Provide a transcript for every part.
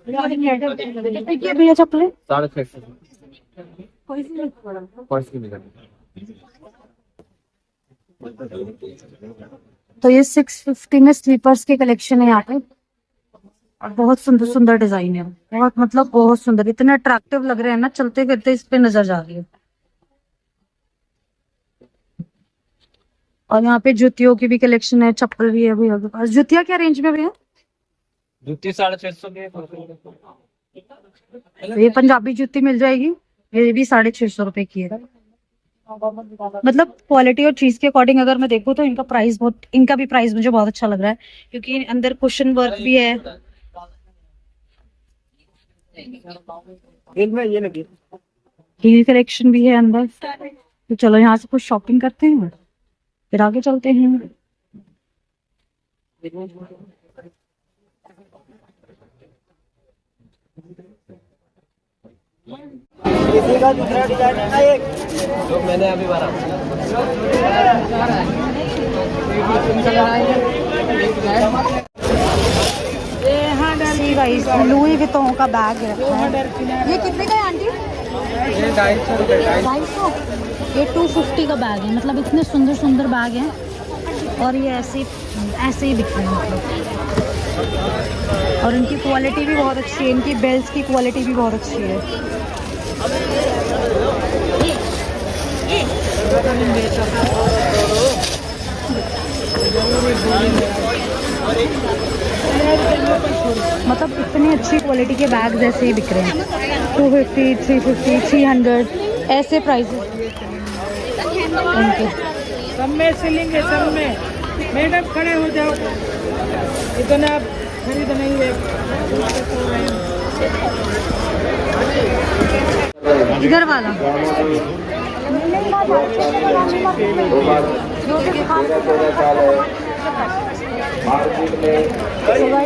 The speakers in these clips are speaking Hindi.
कितने भैया चप्पलें? 650। तो ये 650 में स्लीपर्स के कलेक्शन है यहाँ पे, और बहुत सुंदर सुंदर डिजाइन है, बहुत मतलब बहुत सुंदर, इतने अट्रैक्टिव लग रहे हैं ना, चलते फिरते इस पे नजर जा रही है। और यहाँ पे जूतियों की भी कलेक्शन है, चप्पल भी है भैया के पास। जूतियाँ क्या रेंज में भैया? जूती 650 की। ये पंजाबी जूती मिल जाएगी, ये भी 650 की है। मतलब क्वालिटी और चीज के अकॉर्डिंग अगर मैं देखूँ तो इनका प्राइस बहुत, इनका भी प्राइस मुझे बहुत अच्छा लग रहा है, क्योंकि अंदर कुशन वर्क भी है। हील कलेक्शन भी है अंदर। तो चलो यहाँ से कुछ शॉपिंग करते हैं, फिर आगे चलते हैं। इसी का दूसरा डिजाइन है ना एक जो मैंने अभी भरा। लुई विटॉन का बैग रखा है। ये कितने का है आंटी? ये 250 रुपए। 250। ये 250 का बैग है। मतलब इतने सुंदर सुंदर बैग हैं, और ये ऐसे ही दिख रहे हैं मतलब। और इनकी क्वालिटी भी बहुत अच्छी है, इनकी बेल्ट की क्वालिटी भी बहुत अच्छी है। मतलब इतनी अच्छी क्वालिटी के बैग ऐसे ही बिक रहे हैं। 250, 350, 300 ऐसे प्राइसेस उनके। सब में सिलेंगे, सब में। मैडम खड़े हो जाओ, इतना आप खरीद नहीं है। इधर वाला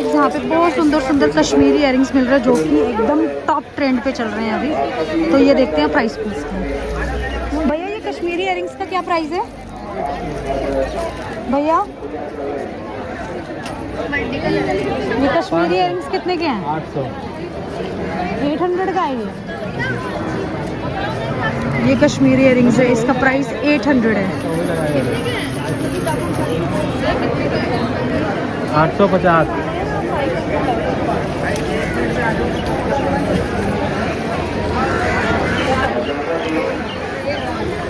यहाँ पे बहुत सुंदर सुंदर कश्मीरी इयरिंग्स मिल रहे हैं, जो कि एकदम टॉप ट्रेंड पे चल रहे हैं अभी। तो ये देखते हैं प्राइस पूछते हैं। भैया ये कश्मीरी इयरिंग्स का क्या प्राइस है भैया? ये कश्मीरी इयरिंग्स कितने के हैं? 800। 800 का है ये कश्मीरी इयरिंग्स है, इसका प्राइस 800 है। 850।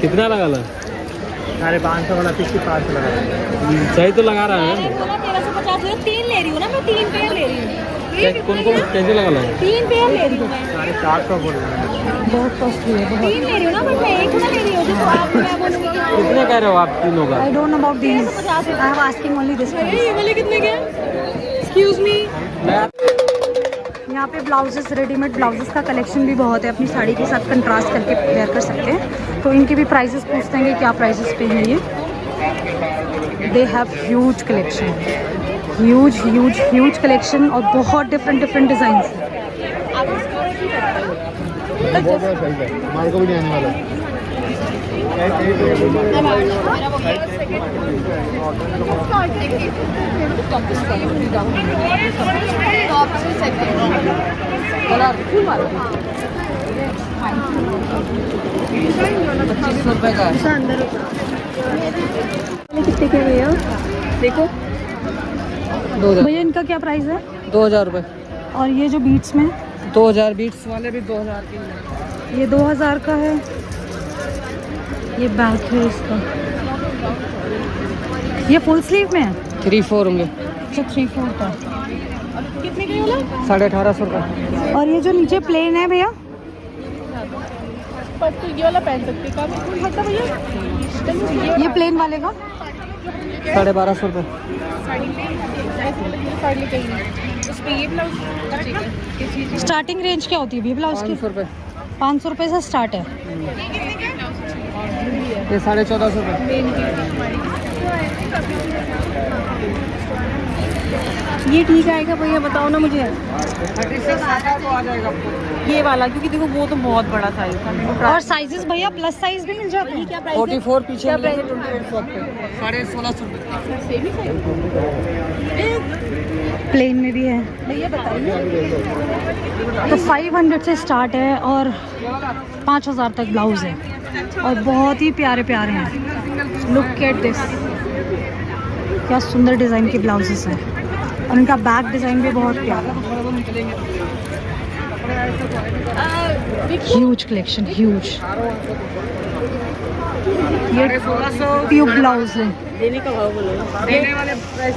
कितना लगा ला? 550 वाला 55 लगा। सही तो लगा रहा है। 1350 तीन ले रही हूँ ना मैं, 3 पेयर ले रही हूँ। कौन कैसे लगा ला? 3 पेयर ले रही हूँ मैं। 450 बोल रहे हैं। बहुत कॉस्टली है, बहुत। 3 ले रही हूँ ना, बट मैं एक ना ले रही हूँ, तो आप मैं बोलूँगी कितने कह रहे हो आप तीनों का? I don't know about this, I am asking only this. ये वाले कितने के हैं? Excuse me. यहाँ पे ब्लाउजेस, रेडीमेड ब्लाउजेस का कलेक्शन भी बहुत है, अपनी साड़ी के साथ कंट्रास्ट करके वेयर कर सकते हैं। तो इनके भी प्राइसेस पूछते हैं कि क्या प्राइसेस पे हैं ये। They have huge collection, huge collection, और बहुत डिफरेंट डिज़ाइन है। हमारे को भी नहीं आने वाला। ₹25 का कितने के भैया? देखो भैया इनका क्या प्राइस है? 2000 रुपये। और ये जो बीट्स में 2000, बीट्स वाले भी 2000 के। ये 2000 का है। ये बैक है इसका, ये फुल स्लीव में है। 3/4 होंगे। अच्छा 3/4 का। कितने का वाला? 1850 रुपये। और ये जो नीचे प्लेन है भैया, ये वाला पहन सकते हैं भैया। ये प्लेन वाले का 1250 रुपये। स्टार्टिंग रेंज क्या होती है भैया ब्लाउज की? 500 रुपये। 500 रुपये से स्टार्ट है। ये 1450 रुपये। ये ठीक आएगा भैया, बताओ ना मुझे। 36 आ जाएगा आपको। ये वाला, क्योंकि देखो वो तो बहुत बड़ा साइज था। मेरे को और साइजेस भैया प्लस साइज भी मिल जाते हैं? क्या प्राइस 44 पीछे क्या मिलेंगे प्राइस? 28 शॉप पे 1650 प्लेन में भी है भैया बताइए। तो 500 से स्टार्ट है और 5000 तक ब्लाउज है और बहुत ही प्यारे प्यारे हैं। लुक एट दिस, क्या सुंदर डिज़ाइन के ब्लाउजेस हैं और इनका बैक डिज़ाइन भी बहुत प्यारा है। Huge collection, huge. ये ट्यूब ब्लाउज है, देने का भाव बोलो।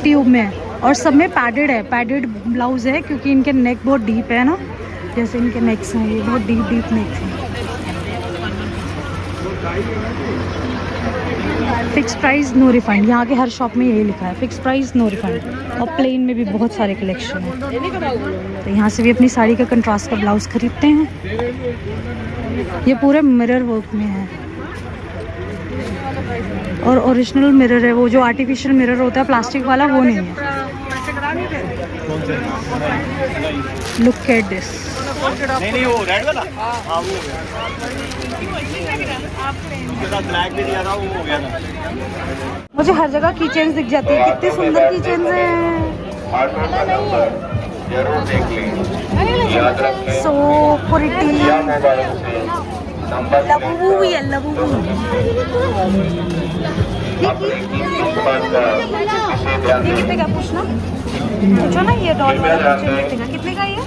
ट्यूब में और सब में पैडेड है, पैडेड ब्लाउज है क्योंकि इनके नेक बहुत डीप है ना, जैसे इनके नेक्स हैं, ये बहुत डीप डीप नेक्स हैं। फिक्स प्राइस नो रिफंड, यहाँ के हर शॉप में यही लिखा है, फिक्स प्राइस नो रिफंड। और प्लेन में भी बहुत सारे कलेक्शन हैं, तो यहाँ से भी अपनी साड़ी का कंट्रास्ट का ब्लाउज खरीदते हैं। ये पूरे मिरर वर्क में है और ओरिजिनल मिरर है, वो जो आर्टिफिशियल मिरर होता है प्लास्टिक वाला वो नहीं है। लुक एट दिस, नहीं वो रेड वाला, हाँ वो उसके साथ ब्लैक भी दिया था, वो हो गया था। मुझे हर जगह की चेन्स दिख जाती है, कितनी सुंदर की चेन्स हैं। जरूर देख लें, याद रखें। सो प्रिटी, लबू भी है, लबू भी। ये कितने का पूछना, पूछो ना, ये डॉल वाला कितने का, कितने का ये?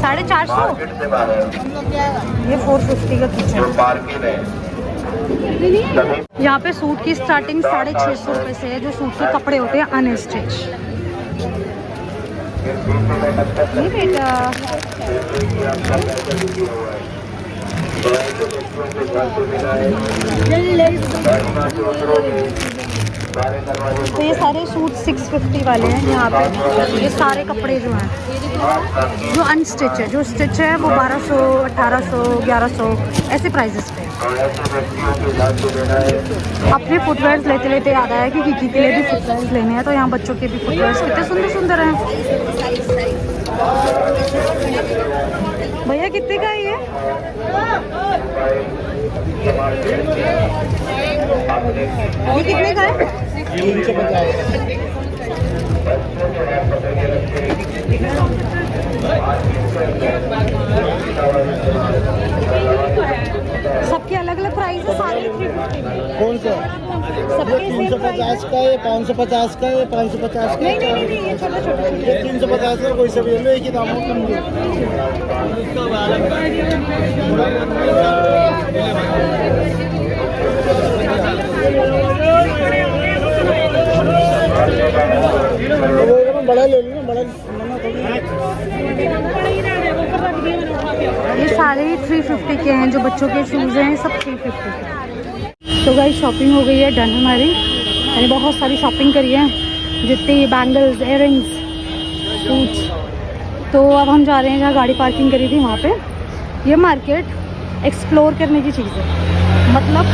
450। ये 450 का किचन। यहाँ पे सूट की स्टार्टिंग 650 रुपये से है, जो सूट के कपड़े होते हैं अनस्टिच। ये बेटा तो ये सारे सूट 650 वाले हैं यहाँ पे। ये सारे कपड़े जो हैं जो अनस्टिच है, जो स्टिच है वो 1200, 1800, 1100 ऐसे प्राइजेस पे। अपने फुटवेयर्स लेते लेते याद आया कि किकी के लिए भी फुटवेयर्स लेने हैं, तो यहाँ बच्चों के भी फुटवेयर्स कितने सुंदर सुंदर हैं। भैया कितने का है ये? ये कितने का है? सबके अलग अलग प्राइस है, सारे 350। कौन सा? सबके 350 का है, 550 का है, 550 का नहीं नहीं नहीं, ये छोटे छोटे। है, 350 का, कोई सा भी लो, एक ही दाम है। बड़ा ले लो ना, बड़ा ये सारे 350 के हैं, जो बच्चों के शूज़ हैं सब 350 के। तो गाइस शॉपिंग हो गई है डन हमारी, मैंने बहुत सारी शॉपिंग करी है, जितने बैंगल्स, इयररिंग्स, सूट्स। तो अब हम जा रहे हैं जहाँ गाड़ी पार्किंग करी थी वहाँ पे। ये मार्केट एक्सप्लोर करने की चीज़ है, मतलब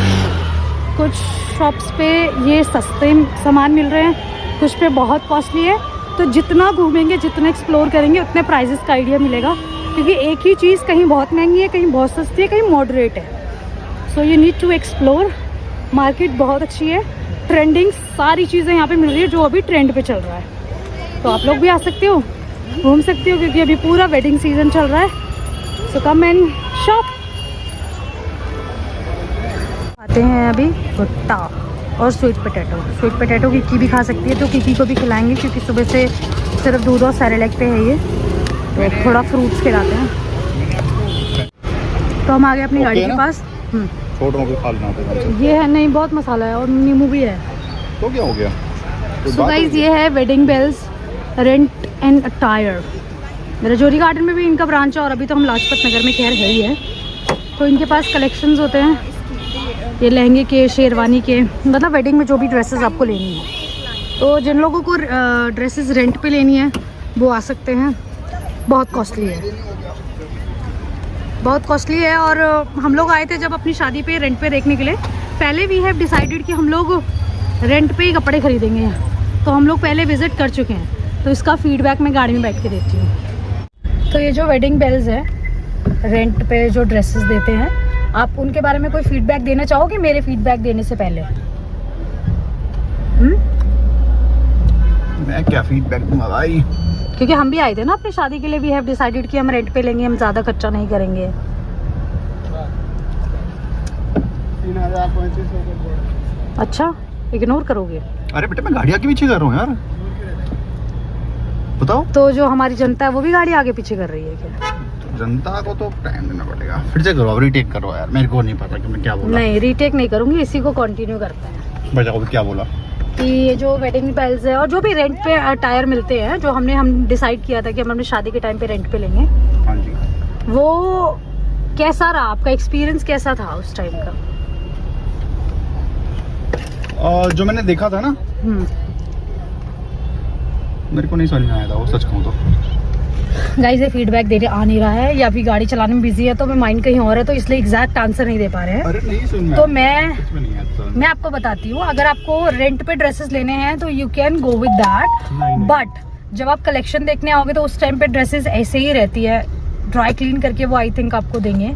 कुछ शॉप्स पे ये सस्ते सामान मिल रहे हैं, कुछ पे बहुत कॉस्टली है। तो जितना घूमेंगे, जितना एक्सप्लोर करेंगे, उतने प्राइजेस का आइडिया मिलेगा, क्योंकि एक ही चीज़ कहीं बहुत महंगी है, कहीं बहुत सस्ती है, कहीं मॉडरेट है। So you need to explore. Market बहुत अच्छी है, ट्रेंडिंग सारी चीज़ें यहाँ पे मिल रही है जो अभी ट्रेंड पे चल रहा है। तो आप लोग भी आ सकते हो, घूम सकते हो, क्योंकि अभी पूरा वेडिंग सीजन चल रहा है। सो कम एंड शॉप। आते हैं अभी भुट्टा और sweet potato. Sweet potato Kiki भी खा सकती है, तो किकी को भी खिलाएंगे, क्योंकि सुबह से सिर्फ दूध और सेरेलैक पे है ये, तो थोड़ा फ्रूट्स खिलाते हैं। तो हम आ गए अपनी गाड़ी के पास। फोटो भी खा लेना। ये है, नहीं बहुत मसाला है और नींबू भी है। तो क्या हो गया? सो गाइस ये है wedding bells rent and attire. Rajouri Garden में भी इनका ब्रांच है, और अभी तो हम लाजपत नगर में खैर है ही है। तो इनके पास कलेक्शंस होते हैं, ये लहंगे के, शेरवानी के, मतलब वेडिंग में जो भी ड्रेसेस आपको लेनी है। तो जिन लोगों को ड्रेसेस रेंट पे लेनी है वो आ सकते हैं। बहुत कॉस्टली है, बहुत कॉस्टली है। और हम लोग आए थे जब अपनी शादी पे रेंट पे देखने के लिए। पहले वी हैव डिसाइडेड कि हम लोग रेंट पे ही कपड़े खरीदेंगे। तो हम लोग पहले विज़िट कर चुके हैं, तो इसका फीडबैक मैं गाड़ी में बैठ के देती हूँ। तो ये जो वेडिंग बेल्स है, रेंट पे जो ड्रेसेस देते हैं, आप उनके बारे में कोई फीडबैक देना चाहोगे मेरे फीडबैक देने से पहले? मैं क्या फीडबैक दूंगा भाई, क्योंकि हम भी आए थे ना अपनी शादी के लिए। वी हैव डिसाइडेड कि हम रेंट पे लेंगे, हम ज़्यादा खर्चा नहीं करेंगे। 3,000 अच्छा, इग्नोर करोगे? अरे बेटा मैं गाड़ी आगे पीछे कर रहा हूँ यार, बताओ। तो जो हमारी जनता है वो भी गाड़ी आगे पीछे कर रही है क्या? तो जनता को तो टाइम देना पड़ेगा, फिर से करो, रीटेक करो यार, मेरे को नहीं पता कि मैं क्या बोला। नहीं, रीटेक नहीं करूँगी, इसी को कंटिन्यू करते हैं। बजाओ, क्या बोला कि ये जो वेडिंग बेल्स है और जो भी रेंट पे टायर मिलते हैं, जो हम डिसाइड किया था कि हम अपनी शादी के टाइम पे रेंट पे लेंगे, हाँ जी, वो कैसा रहा? आपका एक्सपीरियंस कैसा था उस टाइम का? जो मैंने देखा था ना, मेरे को नहीं समझ में आया था वो, सच कहूँ तो। गाइस ये फीडबैक देने आ नहीं रहा है, या फिर गाड़ी चलाने में बिजी है, तो मैं माइंड कहीं और है, तो इसलिए एग्जैक्ट आंसर नहीं दे पा रहे हैं। अरे नहीं सुन में तो मैं आपको बताती हूँ, अगर आपको रेंट पे ड्रेसेस लेने हैं तो you can go with that, but जब आप कलेक्शन देखने आओगे तो उस टाइम पे ड्रेसेस ऐसे ही रहती है, ड्राई क्लीन करके वो आई थिंक आपको देंगे।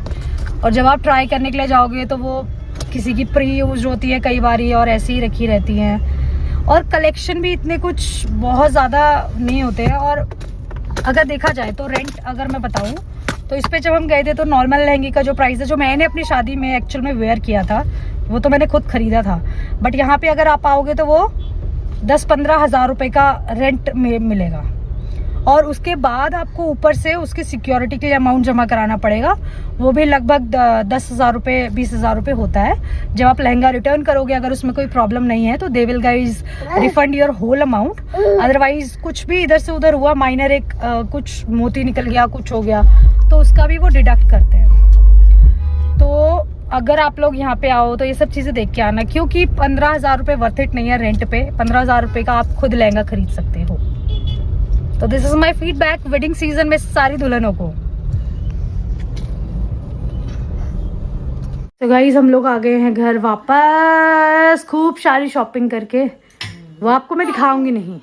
और जब आप ट्राई करने के लिए जाओगे तो वो किसी की प्री यूज होती है कई बारी, और ऐसे ही रखी रहती हैं। और कलेक्शन भी इतने कुछ बहुत ज़्यादा नहीं होते हैं। और अगर देखा जाए तो रेंट, अगर मैं बताऊं तो इस पे जब हम गए थे तो नॉर्मल लहंगे का जो प्राइस है, जो मैंने अपनी शादी में एक्चुअल में वेयर किया था, वो तो मैंने खुद खरीदा था। बट यहाँ पे अगर आप आओगे तो वो 10-15 हज़ार रुपये का रेंट में मिलेगा। और उसके बाद आपको ऊपर से उसकी सिक्योरिटी के लिए अमाउंट जमा कराना पड़ेगा, वो भी लगभग 10,000 रुपये 20,000 रुपये होता है। जब आप लहंगा रिटर्न करोगे, अगर उसमें कोई प्रॉब्लम नहीं है तो they will guys refund your whole amount. Otherwise कुछ भी इधर से उधर हुआ, माइनर एक कुछ मोती निकल गया, कुछ हो गया, तो उसका भी वो डिडक्ट करते हैं। तो अगर आप लोग यहाँ पे आओ तो ये सब चीज़ें देख के आना, क्योंकि 15,000 रुपये वर्थ इट नहीं है रेंट पे। 15,000 रुपये का आप खुद लहंगा खरीद सकते हो। तो this is my feedback wedding season में सारी दुल्हनों को। तो गाइस हम लोग आ गए हैं घर वापस, खूब सारी शॉपिंग करके। वो आपको मैं दिखाऊंगी नहीं,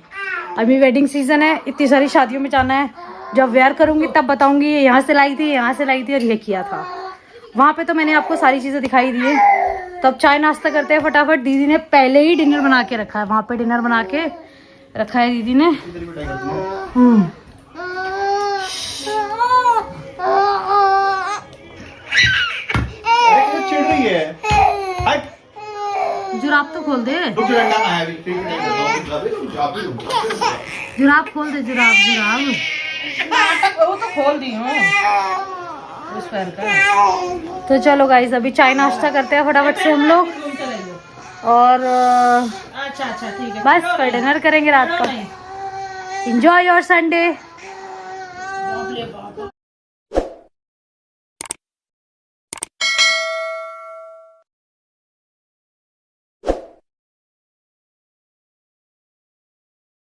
अभी वेडिंग सीजन है, इतनी सारी शादियों में जाना है। जब वेयर करूंगी तब बताऊंगी ये यहाँ से लाई थी, यहाँ से लाई थी और ये किया था। वहाँ पे तो मैंने आपको सारी चीज़ें दिखाई दी है। तो अब चाय नाश्ता करते हैं फटाफट। दीदी ने पहले ही डिनर बना के रखा है, वहाँ पे डिनर बना के रखा है दीदी ने। चिढ़ रही है, जुराब तो खोल दे, जुराब खोल दे, जुराब जुराब वो तो खोल दी हूँ उस पैर का। तो चलो गाइस अभी चाय नाश्ता करते हैं फटाफट से हम लोग, और अच्छा ठीक है, बस फिर डिनर करेंगे रात का। Enjoy your Sunday.